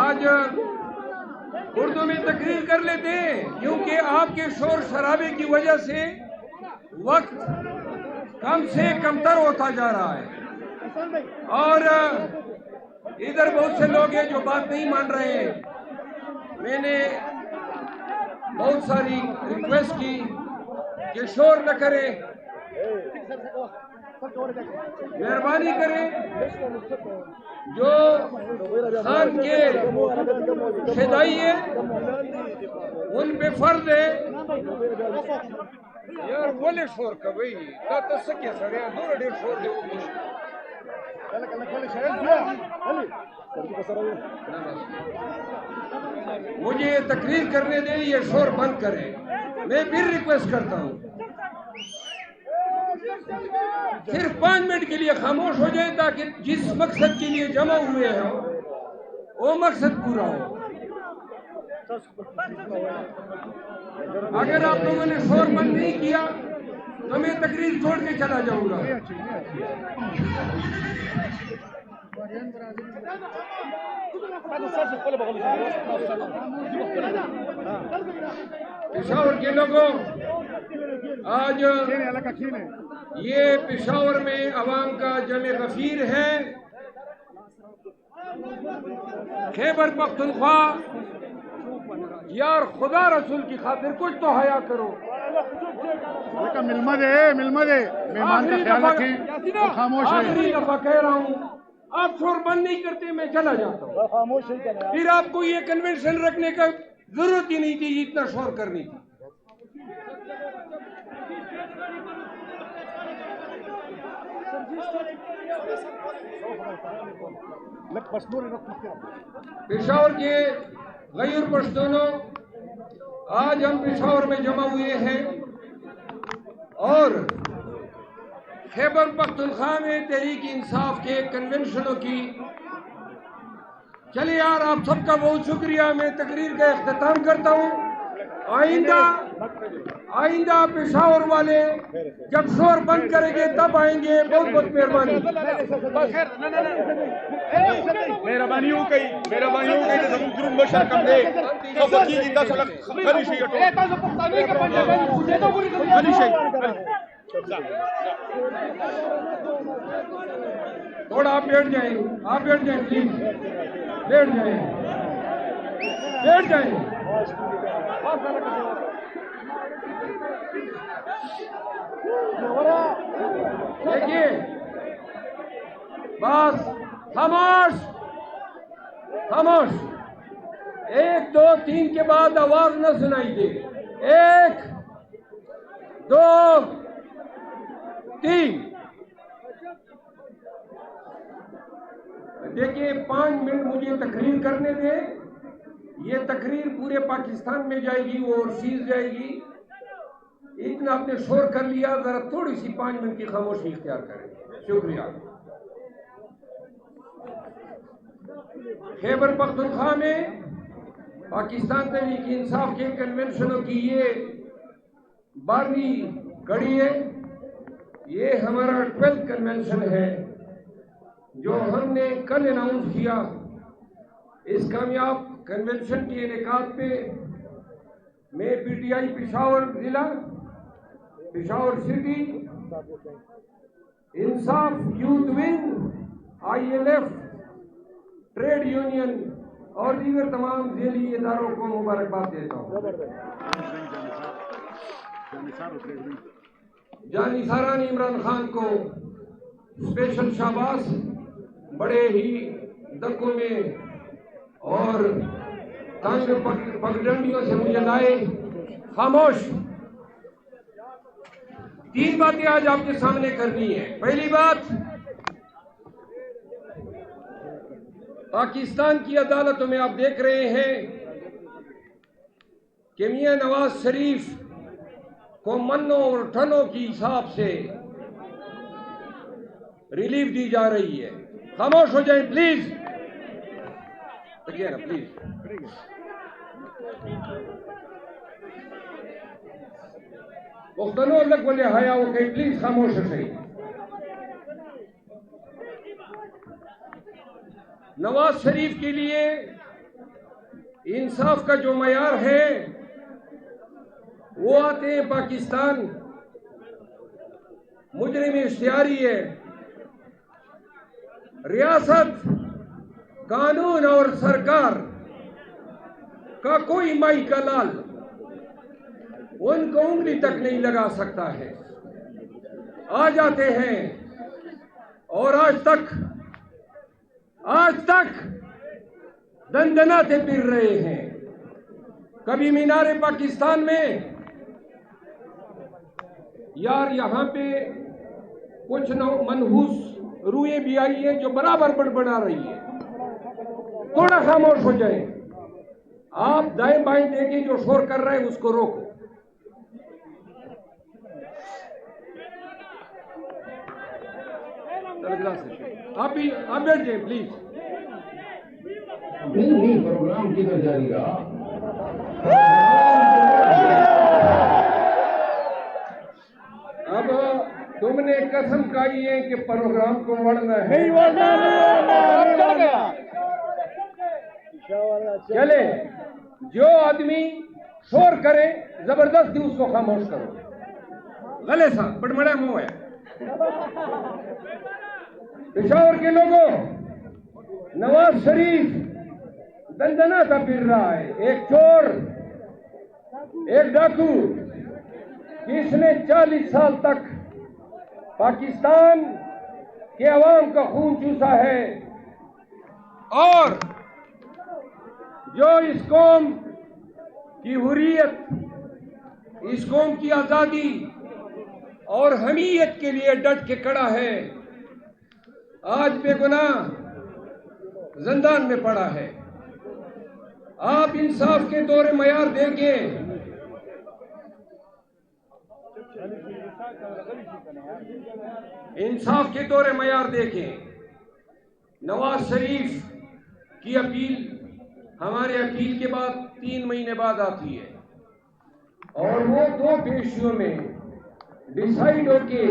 आज उर्दू में तकरीर कर लेते हैं क्योंकि आपके शोर शराबे की वजह से वक्त कम से कमतर होता जा रहा है और इधर बहुत से लोग हैं जो बात नहीं मान रहे हैं। मैंने बहुत सारी रिक्वेस्ट की कि शोर न करें, मेहरबानी करें, जो खान के फिदाई है उन पे फर्ज है यार बोले शोर का भाई तो सके सर दूर ढेर शोर दे मुझे तकरीर करने दें, ये शोर बंद करें। मैं फिर रिक्वेस्ट करता हूँ सिर्फ 5 मिनट के लिए खामोश हो जाए ताकि जिस मकसद के लिए जमा हुए हैं वो मकसद पूरा हो। अगर आप लोगों ने शोर बंद नहीं किया तो मैं तकरीर छोड़ के चला जाऊंगा। पेशावर के लोगों, आज ये पेशावर में अवाम का जमे गफीर है। खैबर पख्तूनख्वा, यार खुदा रसूल की खातिर कुछ तो हया करो। मिलमा दे मेहमान का ख्याल रखें और खामोश रहे। आखिरी दफा कह रहा हूँ, आप शोर बंद नहीं करते मैं चला जाता हूँ। फिर आपको ये कन्वेंशन रखने का जरूरत ही नहीं थी, इतना शोर करनी थी। पेशावर के गैर पश्तूनों, आज हम पेशावर में जमा हुए हैं और खैबर पख्तूनख्वा में तहरीक इंसाफ के कन्वेंशनों की चलिए यार आप सबका बहुत शुक्रिया। मैं तकरीर का इख्तिताम करता हूँ। आइंदा पेशावर वाले जब शोर बंद करेंगे तब आएंगे। बहुत बहुत मेहरबानी। मेहरबानी हो गई तो हम जुर्म बशर कम दे तो की जिंदा सलक खली शे तो खली शे थोड़ा आप बैठ जाएं प्लीज, बैठ जाएं। देखिए बस खामोश 1 2 3 के बाद आवाज न सुनाई दे। 1 2 3। देखिए 5 मिनट मुझे तकरीर करने दें। ये तकरीर पूरे पाकिस्तान में जाएगी, वो ओवरसीज जाएगी। इतना आपने शोर कर लिया, जरा थोड़ी सी 5 मिनट की खामोशी इख्तियार करें। शुक्रिया। खैबर पख्तूनख्वा में पाकिस्तान तहरीक इंसाफ के कन्वेंशनों की ये 12वीं कड़ी है। ये हमारा 12th कन्वेंशन है जो हमने कल अनाउंस किया। इस कामयाब कन्वेंशन के इनेकाद पे मैं पीटीआई पेशावर जिला, Peshawar city, Insaf youth wing, ILF, trade union और दीगर तमाम जेली इदारों को मुबारकबाद देता हूँ। जानिसारान इमरान खान को स्पेशल शाबाश। बड़े ही धक्कों में और तंग पगडंडियों से मुझे लाए। खामोश। 3 बातें आज आपके सामने करनी है। पहली बात, पाकिस्तान की अदालतों में आप देख रहे हैं कि मियां नवाज शरीफ को मन्नों और ठनों की हिसाब से रिलीफ दी जा रही है। खामोश हो जाएं प्लीज। ना प्लीज। दोनों अलग बोले हया वो कहीं प्लीज खामोश हो सही। नवाज शरीफ के लिए इंसाफ का जो मयार है वो आते हैं पाकिस्तान, मुजरिम इश्तिहारी है। रियासत, कानून और सरकार का कोई माई का लाल उनको उंगली तक नहीं लगा सकता है। आ जाते हैं और आज तक दंदनाते फिर रहे हैं। कभी मीनारे पाकिस्तान में, यार यहां पे कुछ मनहूस रूएं भी आई हैं जो बराबर बड़बड़ा रही है। थोड़ा खामोश हो जाए। आप दाएं बाएं देखें, जो शोर कर रहे हैं उसको रोको। आप बैठ जाए प्लीज। नहीं, प्रोग्राम किधर जाएगा? अब तुमने कसम खाई है कि प्रोग्राम को वड़ना है। नहीं वड़ना नहीं, चल गया। चले, जो आदमी शोर करे जबरदस्ती उसको खामोश करो। गले सा बड़बड़ा मुंह है। पेशावर के लोगों, नवाज शरीफ दंदनाता फिर रहा है। एक चोर, एक डाकू, जिसने 40 साल तक पाकिस्तान के अवाम का खून चूसा है और जो इस कौम की हुर्रियत, इस कौम की आजादी और हमीयत के लिए डट के खड़ा है, आज बेगुनाह जिंदान में पड़ा है। आप इंसाफ के दौरे मयार देखें। इंसाफ के दौरे मयार देखें। नवाज शरीफ की अपील हमारे अपील के बाद 3 महीने बाद आती है और वो 2 पेशियों में डिसाइड होके,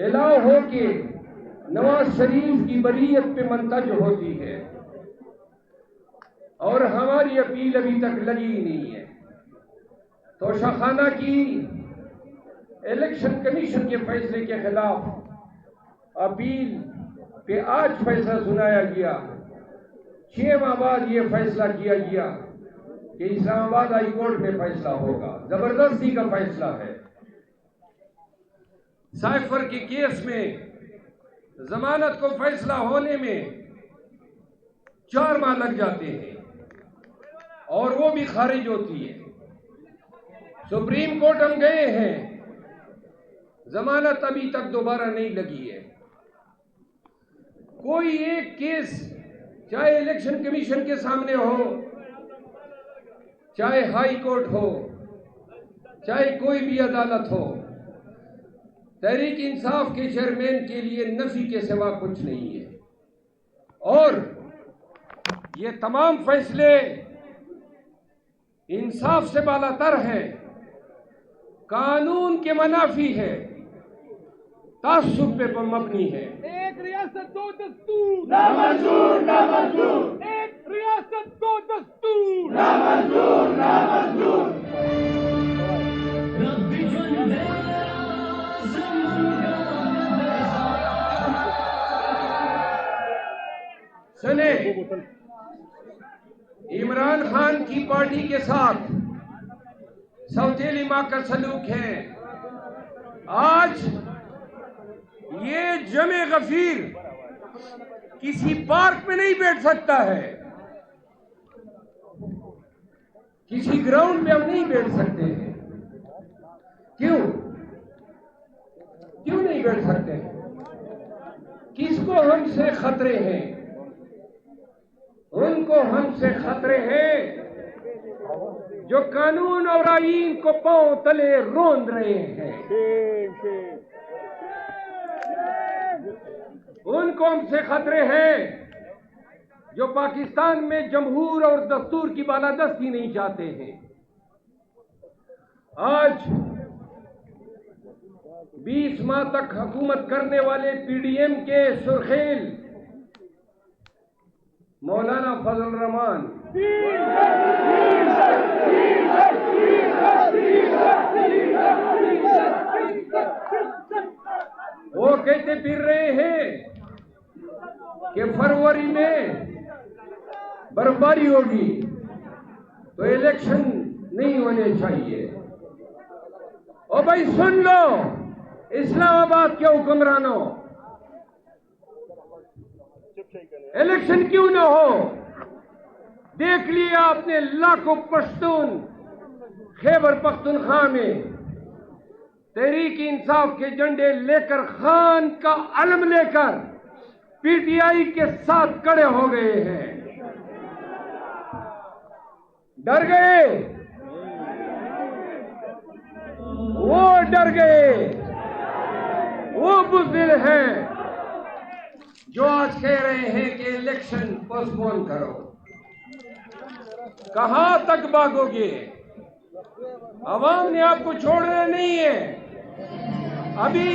अलाउ होके नवाज शरीफ की बरीयत पे मंतज होती है और हमारी अपील अभी तक लगी ही नहीं है। तो शाखाना की इलेक्शन कमीशन के फैसले के खिलाफ अपील पे आज फैसला सुनाया गया। 6 माह बाद ये फैसला किया गया कि इस्लामाबाद हाई कोर्ट में फैसला होगा। जबरदस्ती का फैसला है। साइफर के केस में जमानत को फैसला होने में 4 माह लग जाते हैं और वो भी खारिज होती है। सुप्रीम कोर्ट हम गए हैं, जमानत अभी तक दोबारा नहीं लगी है। कोई एक केस, चाहे इलेक्शन कमीशन के सामने हो, चाहे हाई कोर्ट हो, चाहे कोई भी अदालत हो, तहरीक इंसाफ के चेयरमैन के लिए नफी के सिवा कुछ नहीं है। और ये तमाम फैसले इंसाफ से बालातर हैं, कानून के मनाफी है, तासुब पे मबनी है। एक रियासत दो दस्तूर, नामंजूर नामंजूर, एक रियासत दो दस्तूर, नामंजूर नामंजूर। सुने, इमरान खान की पार्टी के साथ सौतेली मां का सलूक है। आज ये जमे गफीर किसी पार्क में नहीं बैठ सकता है, किसी ग्राउंड में हम नहीं बैठ सकते हैं। क्यों क्यों नहीं बैठ सकते हैं? किसको हमसे खतरे हैं? उनको हमसे खतरे हैं जो कानून और आईन को पांव तले रोंद रहे हैं। उनको हमसे खतरे हैं जो पाकिस्तान में जमहूर और दस्तूर की बालादस्ती नहीं चाहते हैं। आज 20 माह तक हुकूमत करने वाले पीडीएम के सुर्खेल मौलाना फजल रहमान वो कहते फिर रहे हैं कि फरवरी में बर्फबारी होगी तो इलेक्शन नहीं होने चाहिए। ओ भाई सुन लो, इस्लामाबाद के हुक्मरानों, इलेक्शन क्यों ना हो? देख लिया आपने लाखों पश्तून खैबर पख्तूनख्वा में तहरीक इंसाफ के झंडे लेकर, खान का अलम लेकर पीटीआई के साथ खड़े हो गए हैं। डर गए, वो डर गए, वो बुज़दिल हैं जो आज कह रहे हैं कि इलेक्शन पोस्टपोन करो। कहां तक भागोगे? अवाम ने आपको छोड़ना नहीं है। अभी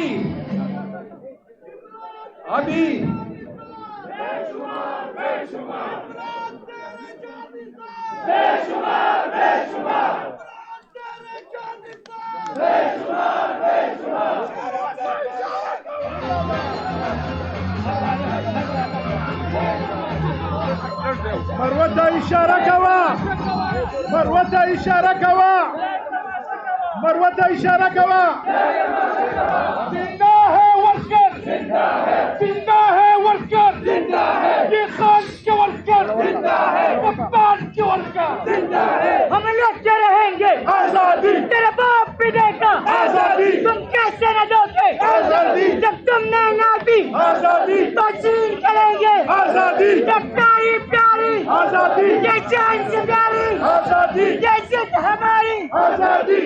मरवता इशारा कवा, मरवता इशारा कवा, मरवता इशारा कवा। जिंदा है वर्कर, जिंदा है, जिंदा है वर्कर, जिंदा है, ये खान के वर्कर, जिंदा है, कप्तान के वर्कर, जिंदा है। हम लड़ते रहेंगे आजादी, तेरे बाप भी देखा आजादी, तुम कैसे न दोगे आजादी, जब तुमने ना दी आजादी तो छीन करेंगे आजादी। ये प्यारी प्यारी आजादी, ये जान से प्यारी आजादी, ये जिद हमारी आजादी।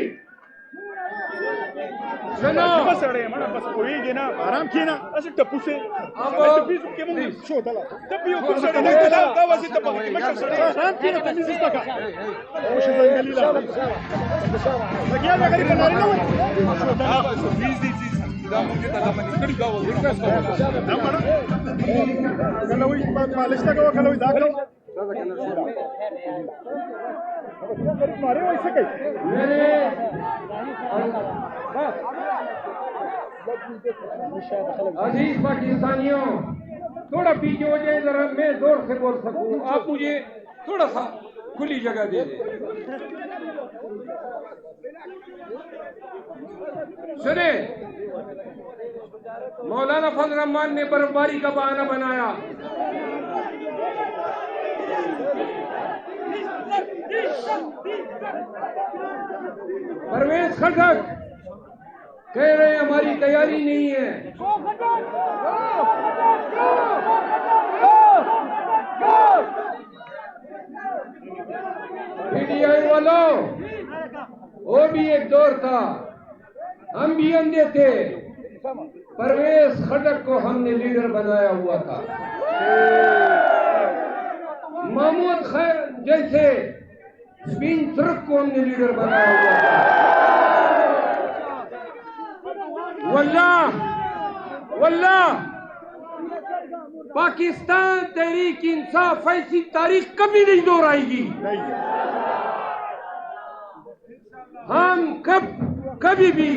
सुनो, बस अड़े हमारा बस कोई गे ना, आराम किए ना, ऐसे टप्पू से टप्पी के मुंह शो तला टप्पी को सड़े नहीं तला का वासी टप्पा मैं कर सड़े आराम किए ना तमीज इसका का वो शे गलीला लगिया ना करी बनारी ना हां बस प्लीज दिस दा मुझे तला मनी कड़ी गाव ना मरा कल वही मालिश का कल वही दाखलो मारे वैसे कहीं अजीज पाकिस्तानियों, थोड़ा पीछे हो जाए जरा, मैं जोर से बोल सकूं। आप मुझे थोड़ा सा खुली जगह दे दें। सुने, मौलाना फजल रहमान ने बर्फबारी का बहाना बनाया। परवेज खटक कह रहे हैं हमारी तैयारी नहीं है। पीटीआई वालों, वो भी एक दौर था, हम भी अंधे थे। परवेज खटक को हमने लीडर बनाया हुआ था। महमूद खैर जैसे स्पिन तुर्क को हमने लीडर बनाया हुआ था। वल्लाह पाकिस्तान तहरीक इंसाफ ऐसी तारीख कभी नहीं दोहराएगी। हम कभी भी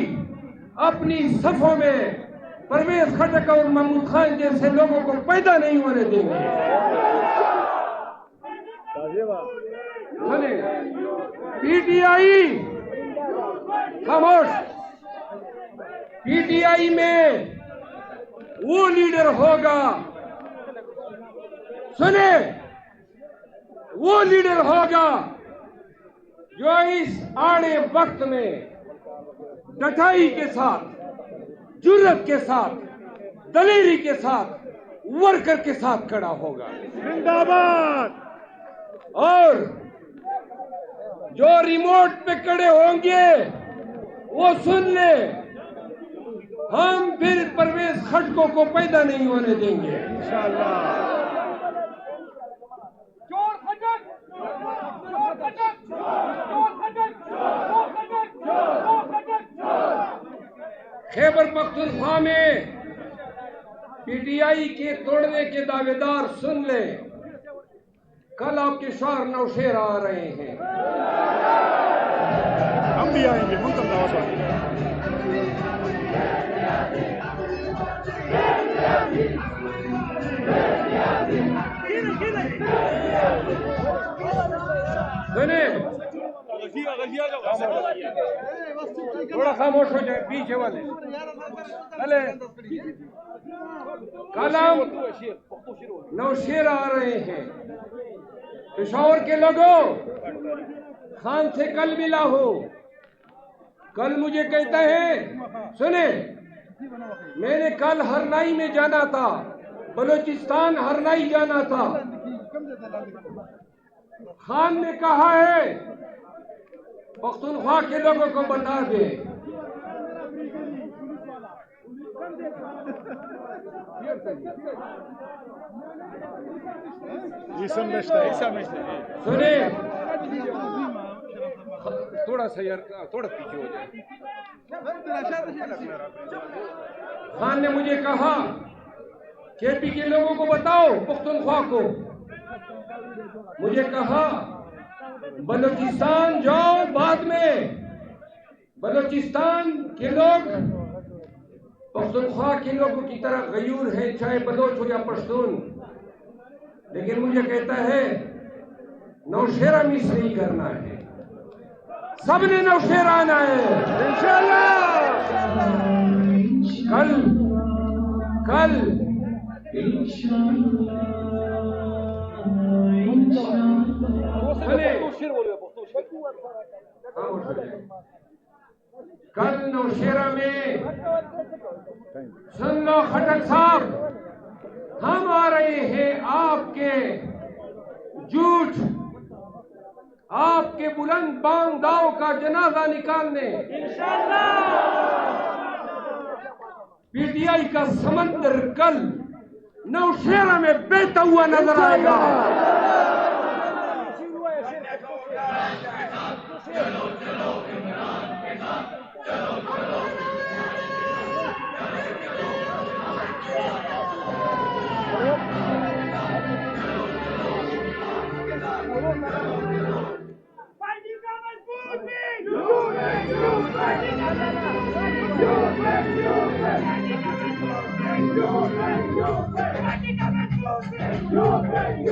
अपनी सफों में परवेज खटक और महमूद खान जैसे लोगों को पैदा नहीं होने देंगे। पीटीआई खामोश। पीटीआई में वो लीडर होगा, सुने, वो लीडर होगा जो इस आड़े वक्त में डटाई के साथ, जुर्रत के साथ, दलेरी के साथ, वर्कर के साथ खड़ा होगा। जिंदाबाद। और जो रिमोट पे खड़े होंगे वो सुन ले, हम फिर परवेज खटकों को पैदा नहीं होने देंगे इंशाअल्लाह। खैबर पख्तूनख्वा में पीटीआई के तोड़ने के दावेदार सुन ले, कल आपके शहर नौशेर आ रहे हैं। हम भी आएंगे, मुंतम दावत। सुने, थोड़ा खामोश हो जाए पीछे वाले। कल हम नौशेर आ रहे हैं। पेशावर के लोगों, खान से कल मिला हो। कल मुझे कहता है, सुने, मैंने कल हरनाई में जाना था, बलूचिस्तान हरनाई जाना था। खान ने कहा है पख्तूनख्वा के लोगों को बता दे। सुने, थोड़ा सा यार, थोड़ा पीछे हो जाए। खान ने मुझे कहा केपी के लोगों को बताओ, पख्तूनख्वा को। मुझे कहा बलूचिस्तान जाओ बाद में। बलूचिस्तान के लोग पख्तूनख्वा के लोगों की तरह गयूर है, चाहे बलोच हो या पश्तून। लेकिन मुझे कहता है नौशेरा मिस नहीं करना है, सबने नौशेरा आना है इंशाअल्लाह। कल कल नौशेरा में सुन लो खटक साहब, हम आ रहे हैं आपके झूठ, आपके बुलंद बांग दाव का जनाजा निकालने। पीटीआई का समंदर कल नौशेरा में बहता हुआ नजर आएगा। You